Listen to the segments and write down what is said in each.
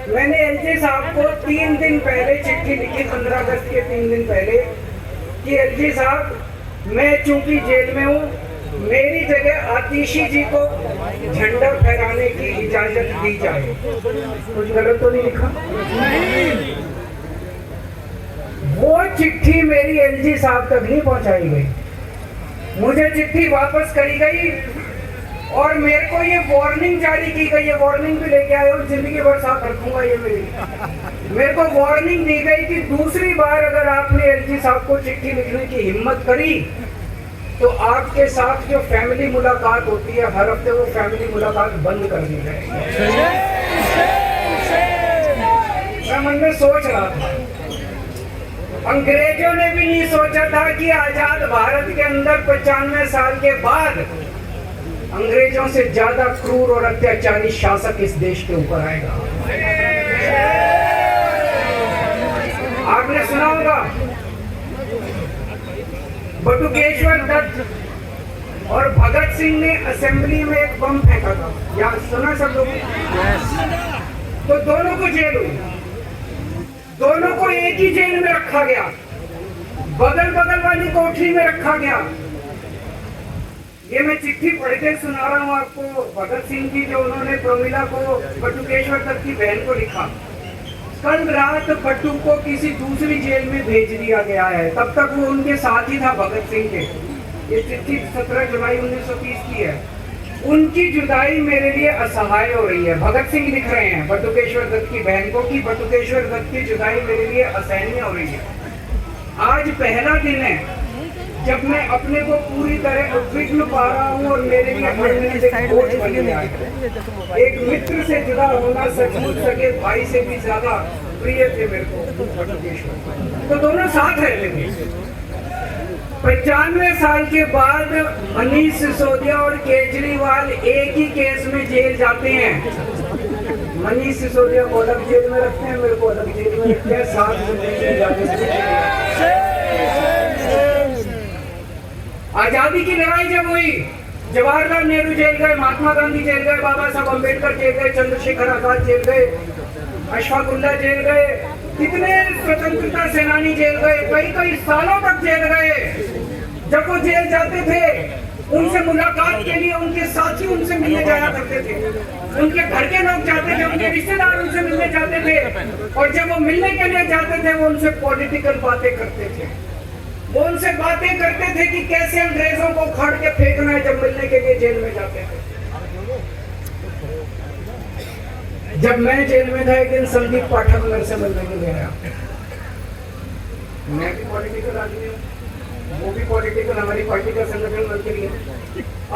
मैंने एलजी साहब को 3 दिन पहले चिट्ठी लिखी, 15 अगस्त के 3 दिन पहले, कि एलजी साहब मैं चूंकि जेल में हूँ, मेरी जगह आतिशी जी को झंडा फहराने की इजाजत दी जाए। कुछ गलत तो नहीं लिखा? वो चिट्ठी मेरी एलजी साहब तक नहीं पहुंचाई गई, मुझे चिट्ठी वापस करी गई और मेरे को ये वार्निंग जारी की गई है। वार्निंग भी लेके आया हूँ, जिंदगी भर साथ रखूंगा ये मेरे को वार्निंग दी गई कि दूसरी बार अगर आपने एलजी साहब को चिट्ठी लिखने की हिम्मत करी तो आपके साथ जो फैमिली मुलाकात होती है हर हफ्ते, वो फैमिली मुलाकात बंद कर दी जाएगी। मैं मन में सोच रहा था, अंग्रेजों ने भी नहीं सोचा था कि आजाद भारत के अंदर 95 साल के बाद अंग्रेजों से ज्यादा क्रूर और अत्याचारी शासक इस देश के ऊपर आएगा। आपने सुना होगा बटुकेश्वर दत्त और भगत सिंह ने असेंबली में एक बम फेंका था, या सुना सब लोग? तो दोनों को जेल हुई, दोनों को एक ही जेल में रखा गया, बगल बगल वाली कोठरी में रखा गया। ये मैं चिट्ठी पढ़ के सुना रहा हूँ आपको। भगत सिंह जी जो उन्होंने प्रमिला को, बटुकेश्वर दत्त की बहन को लिखा, कल रात बट्टू को किसी दूसरी जेल में भेज दिया गया है, तब तक वो उनके साथ ही था भगत सिंह के। ये चिट्ठी 17 जुलाई 1930 की है। उनकी जुदाई मेरे लिए असहाय हो रही है। भगत सिंह लिख रहे हैं बटुकेश्वर दत्त की बहन को कि बटुकेश्वर दत्त की जुदाई मेरे लिए असहनीय हो रही है। आज पहला दिन है जब मैं अपने को पूरी तरह उद्विग्न पा रहा हूँ और मेरे लिए बोझ बन गया है। एक मित्र से जुदा होना सचमुच सके भाई से भी ज्यादा प्रिय थे मेरे को बटुकेश्वर। तो दोनों साथ रहते थे। 95 साल के बाद मनीष सिसोदिया और केजरीवाल एक ही केस में जेल जाते हैं। मनीष सिसोदिया को अलग जेल में रखते हैं, मेरे को अलग जेल में रखते हैं, साथ में। आजादी की लड़ाई जब हुई, जवाहरलाल नेहरू जेल गए, महात्मा गांधी जेल गए, बाबा साहब अम्बेडकर जेल गए, चंद्रशेखर आजाद जेल गए, अशफाकुल्ला जेल गए, कितने स्वतंत्रता सेनानी जेल गए, कई सालों तक जेल गए। जब वो जेल जाते थे उनसे मुलाकात के लिए उनके साथी उनसे मिलने जाया करते थे, उनके घर के लोग जाते थे, उनके रिश्तेदार उनसे मिलने जाते थे, और जब वो मिलने के लिए जाते थे वो उनसे पॉलिटिकल बातें करते थे। वो उनसे बातें करते थे कि कैसे अंग्रेजों को उखाड़ के फेंकना है जब मिलने के लिए जेल में जाते थे। जब मैं जेल में था एक दिन संदीप पाठक मेरे से मिलने के लिए आया। मैं भी पॉलिटिकल आदमी हूँ, वो भी पॉलिटिकल, हमारी पार्टी का संगठन बन के लिए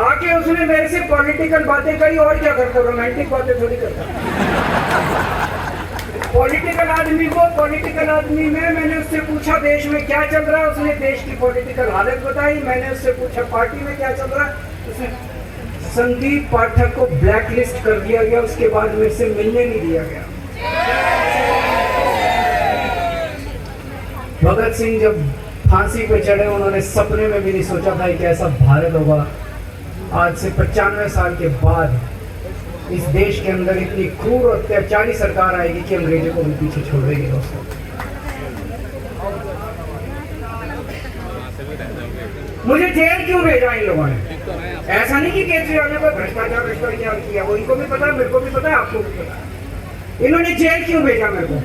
आके उसने मेरे से पॉलिटिकल बातें करी। और क्या करता, रोमांटिक बातें थोड़ी करता। पॉलिटिकल आदमी में मैंने उससे पूछा देश में क्या चल रहा है, उसने देश की पॉलिटिकल हालत बताई। मैंने उससे पूछा पार्टी में क्या चल रहा है, उसने संदीप पाठक को ब्लैकलिस्ट कर दिया गया, उसके बाद मेरे से मिलने नहीं दिया गया। भगत सिंह जब फांसी पे चढ़े उन्होंने सपने में भी नहीं सोचा था कि ऐसा भारत होगा। आज से 95 साल के बाद इस देश के अंदर इतनी क्रूर और अत्याचारी सरकार आएगी कि अंग्रेजों को भी पीछे छोड़ देगी। दोस्तों, मुझे जेल क्यों भेजा इन लोगों ने? ऐसा नहीं कि केजरीवाल ने कोई भ्रष्टाचार किया, वो इनको भी पता है, मेरे को भी पता है, आपको भी पता है। इन्होंने जेल क्यों भेजा मेरे को?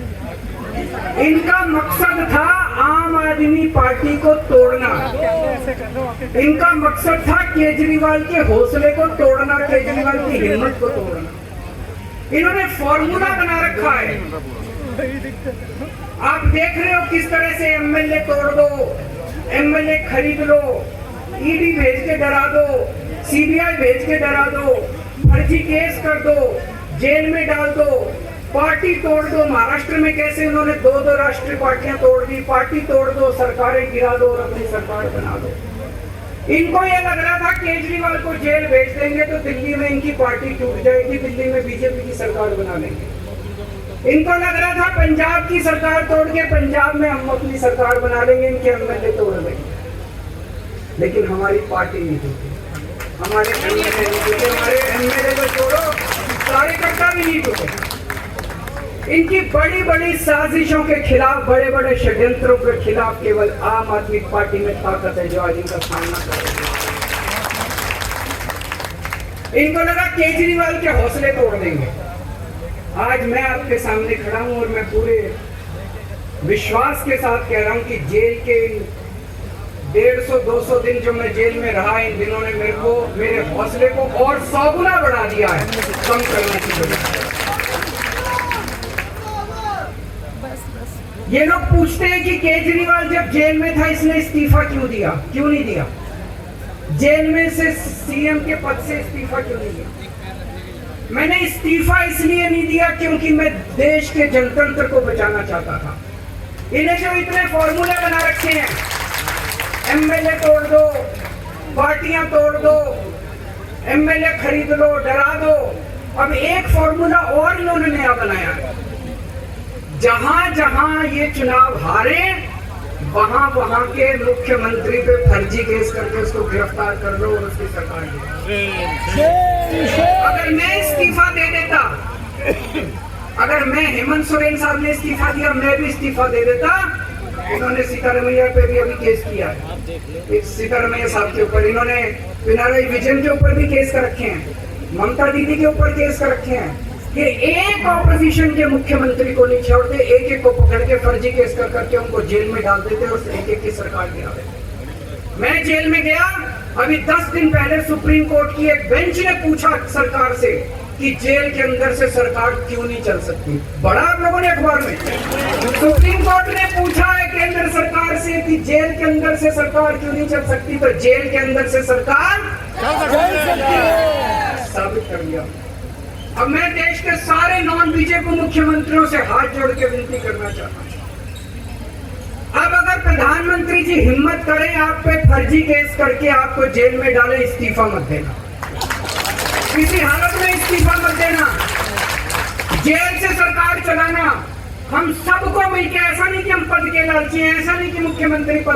इनका मकसद था आम आदमी पार्टी को तोड़ना। इनका मकसद था केजरीवाल के हौसले को तोड़ना, केजरीवाल की हिम्मत को तोड़ना। इन्होंने फॉर्मूला बना रखा है। आप देख रहे हो किस तरह से एमएलए तोड़ दो, एमएलए खरीद लो, ईडी भेज के डरा दो, सीबीआई भेज के डरा दो, फर्जी केस कर दो, जेल में डाल दो, पार्टी तोड़ दो। महाराष्ट्र में कैसे उन्होंने 2 राष्ट्रीय पार्टियां तोड़ दी। पार्टी तोड़ दो, सरकारें गिरा दो और अपनी सरकार बना दो। इनको ये लग रहा था केजरीवाल को जेल भेज देंगे तो दिल्ली में इनकी पार्टी टूट जाएगी, दिल्ली में बीजेपी की सरकार बना लेंगे। इनको लग रहा था पंजाब की सरकार तोड़ के पंजाब में हम अपनी सरकार बना लेंगे, इनके एमएलए तोड़ देंगे। लेकिन हमारी पार्टी नहीं टूटी, हमारे एमएलए नहीं टूटे, हमारे एमएलए को छोड़ो कार्यकर्ता भी नहीं टूटे। इनकी बड़ी बड़ी साजिशों के खिलाफ, बड़े बड़े षड्यंत्रों के खिलाफ केवल आम आदमी पार्टी में ताकत है जो आज इनका सामना कर रही है। इनको लगा केजरीवाल के हौसले तोड़ देंगे। आज मैं आपके सामने खड़ा हूं और मैं पूरे विश्वास के साथ कह रहा हूं कि जेल के 150-200 दिन जो मैं जेल में रहा, इन दिनों ने मेरे हौसले को और 100 गुना बढ़ा दिया है कम करने की वजह। ये लोग पूछते हैं कि केजरीवाल जब जेल में था इसने इस्तीफा क्यों दिया, क्यों नहीं दिया? जेल में से सीएम के पद से इस्तीफा क्यों नहीं दिया? मैंने इस्तीफा इसलिए नहीं दिया क्योंकि मैं देश के जनतंत्र को बचाना चाहता था। इन्हें जो इतने फॉर्मूले बना रखे हैं, एमएलए तोड़ दो, पार्टियां तोड़ दो, एमएलए खरीद लो, डरा दो, अब एक फॉर्मूला और इन्होंने नया बनाया है। जहां जहां ये चुनाव हारे वहां वहां के मुख्यमंत्री पे फर्जी केस करके उसको गिरफ्तार कर लो और उसकी सरकार अगर मैं इस्तीफा दे देता, अगर मैं हेमंत सोरेन साहब ने इस्तीफा दिया, मैं भी इस्तीफा दे देता। इन्होंने सीतारमैया पे भी अभी केस किया है, सीतारमैया साहब के ऊपर, इन्होंने पिनाराई विजयन के ऊपर भी केस कर रखे हैं, ममता दीदी के ऊपर केस कर रखे हैं। ये एक ऑपोजिशन के मुख्यमंत्री को नहीं छोड़ते, एक एक को पकड़ के फर्जी केस कर करके उनको जेल में डाल देते और एक एक की सरकार गिरा देते। मैं जेल में गया, अभी 10 दिन पहले सुप्रीम कोर्ट की एक बेंच ने पूछा सरकार से कि जेल के अंदर से सरकार क्यों नहीं चल सकती। बड़ा आप लोगों ने अखबार में, सुप्रीम कोर्ट ने पूछा है केंद्र सरकार से कि जेल के अंदर से सरकार क्यों नहीं चल सकती, तो जेल के अंदर से सरकार साबित कर दिया। अब मैं देश के सारे नॉन बीजेपी मुख्यमंत्रियों से हाथ जोड़ के विनती करना चाहता हूं, अब अगर प्रधानमंत्री जी हिम्मत करें आप पे फर्जी केस करके आपको जेल में डाले, इस्तीफा मत देना, किसी हालत में इस्तीफा मत देना, जेल से सरकार चलाना। हम सबको मिलकर, ऐसा नहीं कि हम पद के लालची हैं, ऐसा नहीं कि मुख्यमंत्री पद